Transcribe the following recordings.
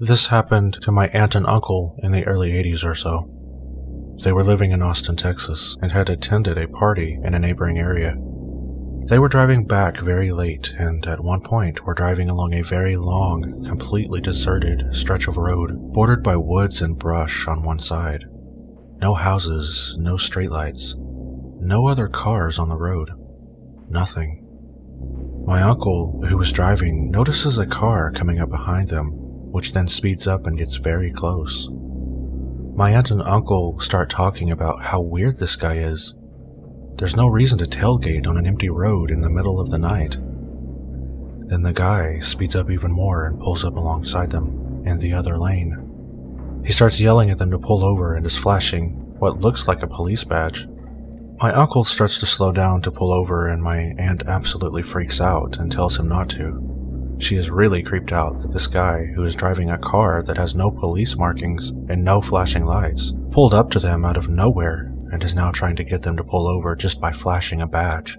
This happened to my aunt and uncle in the early 80s or so. They were living in Austin, Texas, and had attended a party in a neighboring area. They were driving back very late, and at one point were driving along a very long, completely deserted stretch of road, bordered by woods and brush on one side. No houses, no streetlights, no other cars on the road. Nothing. My uncle, who was driving, notices a car coming up behind them, which then speeds up and gets very close. My aunt and uncle start talking about how weird this guy is. There's no reason to tailgate on an empty road in the middle of the night. Then the guy speeds up even more and pulls up alongside them in the other lane. He starts yelling at them to pull over and is flashing what looks like a police badge. My uncle starts to slow down to pull over, and my aunt absolutely freaks out and tells him not to. She is really creeped out that this guy, who is driving a car that has no police markings and no flashing lights, pulled up to them out of nowhere and is now trying to get them to pull over just by flashing a badge.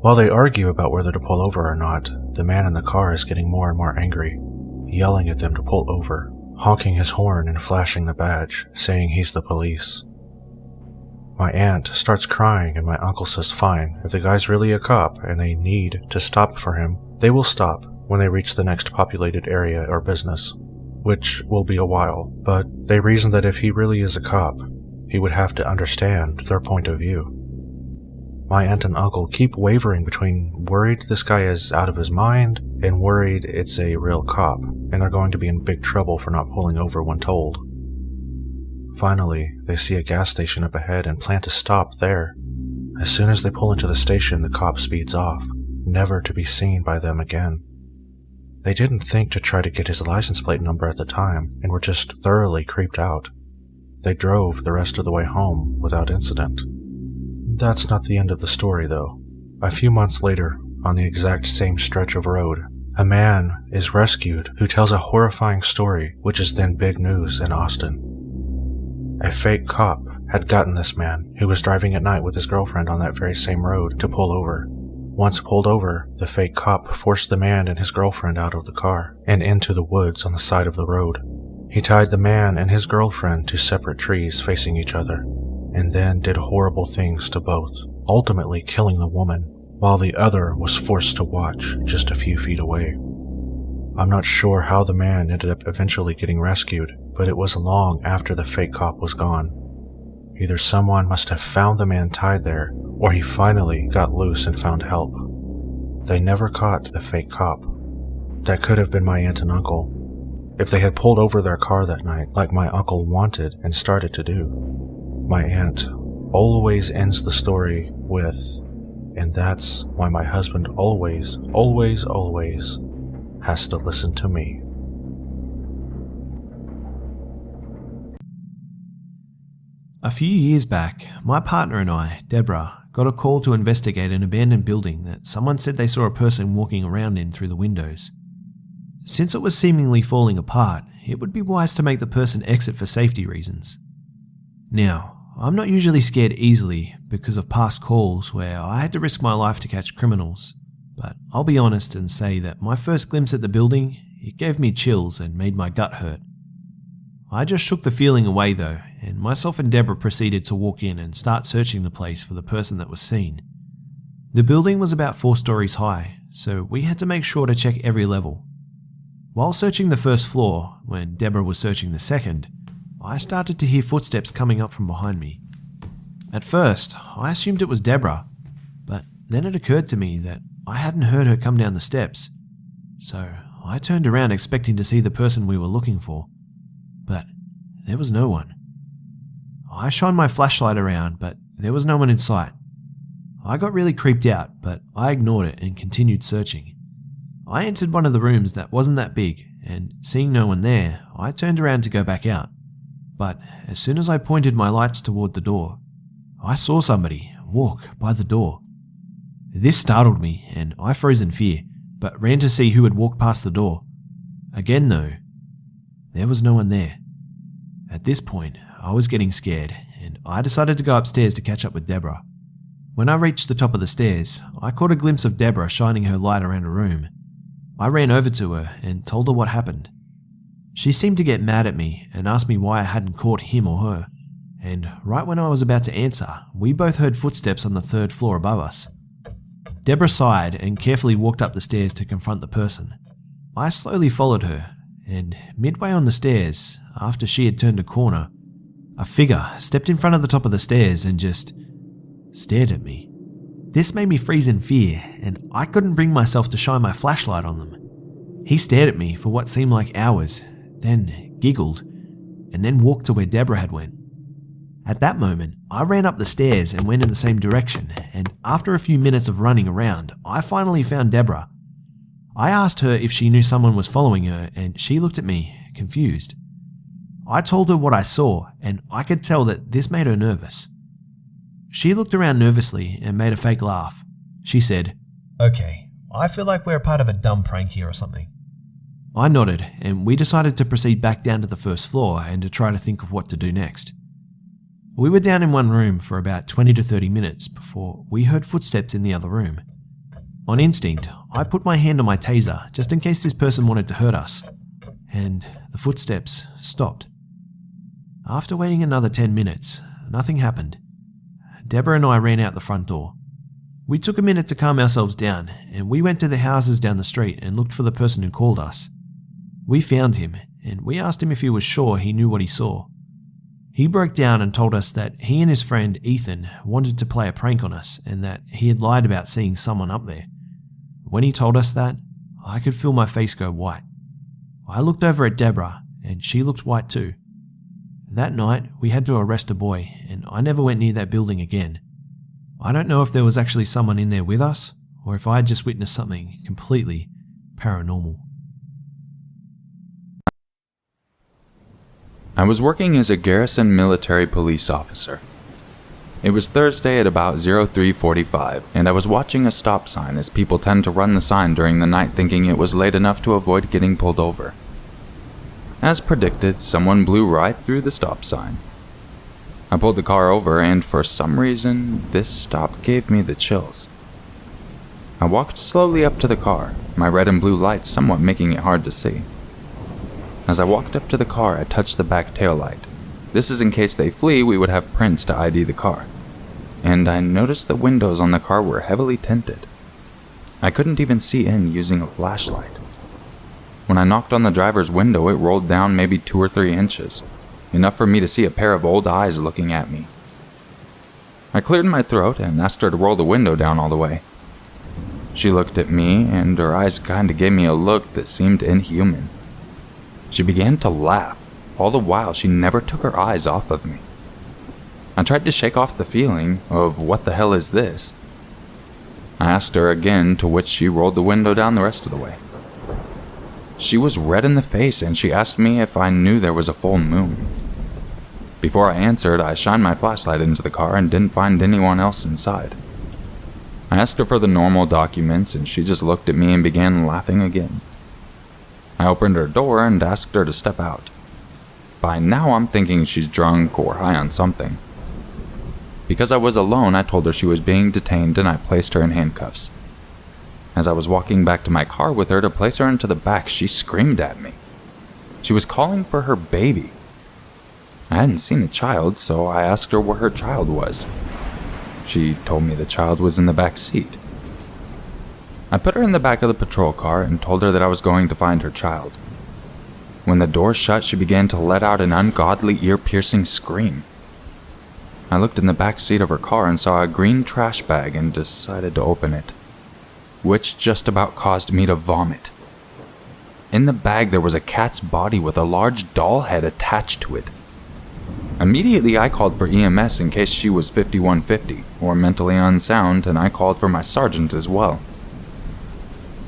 While they argue about whether to pull over or not, the man in the car is getting more and more angry, yelling at them to pull over, honking his horn and flashing the badge, saying he's the police. My aunt starts crying and my uncle says fine, if the guy's really a cop and they need to stop for him, they will stop when they reach the next populated area or business, which will be a while, but they reason that if he really is a cop, he would have to understand their point of view. My aunt and uncle keep wavering between worried this guy is out of his mind and worried it's a real cop, and they're going to be in big trouble for not pulling over when told. Finally, they see a gas station up ahead and plan to stop there. As soon as they pull into the station, the cop speeds off, never to be seen by them again. They didn't think to try to get his license plate number at the time and were just thoroughly creeped out. They drove the rest of the way home without incident. That's not the end of the story, though. A few months later, on the exact same stretch of road, a man is rescued who tells a horrifying story, which is then big news in Austin. A fake cop had gotten this man, who was driving at night with his girlfriend on that very same road, to pull over. Once pulled over, the fake cop forced the man and his girlfriend out of the car and into the woods on the side of the road. He tied the man and his girlfriend to separate trees facing each other, and then did horrible things to both, ultimately killing the woman, while the other was forced to watch just a few feet away. I'm not sure how the man ended up eventually getting rescued, but it was long after the fake cop was gone. Either someone must have found the man tied there, or he finally got loose and found help. They never caught the fake cop. That could have been my aunt and uncle, if they had pulled over their car that night like my uncle wanted and started to do. My aunt always ends the story with, and that's why my husband always has to listen to me. A few years back, my partner and I, Deborah, got a call to investigate an abandoned building that someone said they saw a person walking around in through the windows. Since it was seemingly falling apart, it would be wise to make the person exit for safety reasons. Now, I'm not usually scared easily because of past calls where I had to risk my life to catch criminals, but I'll be honest and say that my first glimpse at the building, it gave me chills and made my gut hurt. I just shook the feeling away though, and myself and Deborah proceeded to walk in and start searching the place for the person that was seen. The building was about 4 stories high, so we had to make sure to check every level. While searching the first floor, when Deborah was searching the second, I started to hear footsteps coming up from behind me. At first, I assumed it was Deborah, but then it occurred to me that I hadn't heard her come down the steps, so I turned around expecting to see the person we were looking for, but there was no one. I shined my flashlight around, but there was no one in sight. I got really creeped out, but I ignored it and continued searching. I entered one of the rooms that wasn't that big, and seeing no one there, I turned around to go back out. But as soon as I pointed my lights toward the door, I saw somebody walk by the door. This startled me, and I froze in fear, but ran to see who had walked past the door. Again though, there was no one there. At this point, I was getting scared, and I decided to go upstairs to catch up with Deborah. When I reached the top of the stairs, I caught a glimpse of Deborah shining her light around a room. I ran over to her and told her what happened. She seemed to get mad at me and asked me why I hadn't caught him or her, and right when I was about to answer, we both heard footsteps on the 3rd floor above us. Deborah sighed and carefully walked up the stairs to confront the person. I slowly followed her, and midway on the stairs, after she had turned a corner, a figure stepped in front of the top of the stairs and just stared at me. This made me freeze in fear, and I couldn't bring myself to shine my flashlight on them. He stared at me for what seemed like hours, then giggled, and then walked to where Deborah had went. At that moment, I ran up the stairs and went in the same direction, and after a few minutes of running around, I finally found Deborah. I asked her if she knew someone was following her, and she looked at me, confused. I told her what I saw, and I could tell that this made her nervous. She looked around nervously and made a fake laugh. She said, "Okay, I feel like we're a part of a dumb prank here or something." I nodded, and we decided to proceed back down to the 1st floor and to try to think of what to do next. We were down in one room for about 20 to 30 minutes before we heard footsteps in the other room. On instinct, I put my hand on my taser just in case this person wanted to hurt us, and the footsteps stopped. After waiting another 10 minutes, nothing happened. Deborah and I ran out the front door. We took a minute to calm ourselves down, and we went to the houses down the street and looked for the person who called us. We found him, and we asked him if he was sure he knew what he saw. He broke down and told us that he and his friend Ethan wanted to play a prank on us and that he had lied about seeing someone up there. When he told us that, I could feel my face go white. I looked over at Deborah, and she looked white too. That night, we had to arrest a boy, and I never went near that building again. I don't know if there was actually someone in there with us, or if I had just witnessed something completely paranormal. I was working as a garrison military police officer. It was Thursday at about 03:45, and I was watching a stop sign as people tend to run the sign during the night thinking it was late enough to avoid getting pulled over. As predicted, someone blew right through the stop sign. I pulled the car over, and for some reason, this stop gave me the chills. I walked slowly up to the car, my red and blue lights somewhat making it hard to see. As I walked up to the car, I touched the back taillight. This is in case they flee, we would have prints to ID the car. And I noticed the windows on the car were heavily tinted. I couldn't even see in using a flashlight. When I knocked on the driver's window, it rolled down maybe 2 or 3 inches, enough for me to see a pair of old eyes looking at me. I cleared my throat and asked her to roll the window down all the way. She looked at me, and her eyes kinda gave me a look that seemed inhuman. She began to laugh, all the while she never took her eyes off of me. I tried to shake off the feeling of what the hell is this? I asked her again, to which she rolled the window down the rest of the way. She was red in the face, and she asked me if I knew there was a full moon. Before I answered, I shined my flashlight into the car and didn't find anyone else inside. I asked her for the normal documents, and she just looked at me and began laughing again. I opened her door and asked her to step out. By now I'm thinking she's drunk or high on something. Because I was alone, I told her she was being detained and I placed her in handcuffs. As I was walking back to my car with her to place her into the back, she screamed at me. She was calling for her baby. I hadn't seen the child, so I asked her where her child was. She told me the child was in the back seat. I put her in the back of the patrol car and told her that I was going to find her child. When the door shut, she began to let out an ungodly, ear-piercing scream. I looked in the back seat of her car and saw a green trash bag and decided to open it, which just about caused me to vomit. In the bag there was a cat's body with a large doll head attached to it. Immediately I called for EMS in case she was 5150 or mentally unsound, and I called for my sergeant as well.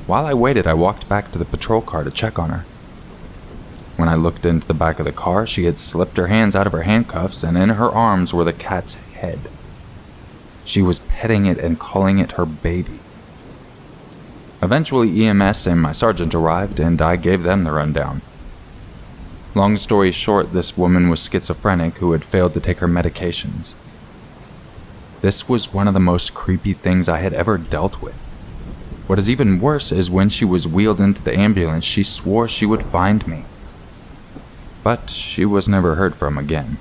While I waited, I walked back to the patrol car to check on her. When I looked into the back of the car, she had slipped her hands out of her handcuffs, and in her arms were the cat's head. She was petting it and calling it her baby. Eventually, EMS and my sergeant arrived, and I gave them the rundown. Long story short, this woman was schizophrenic who had failed to take her medications. This was one of the most creepy things I had ever dealt with. What is even worse is when she was wheeled into the ambulance, she swore she would find me. but she was never heard from again.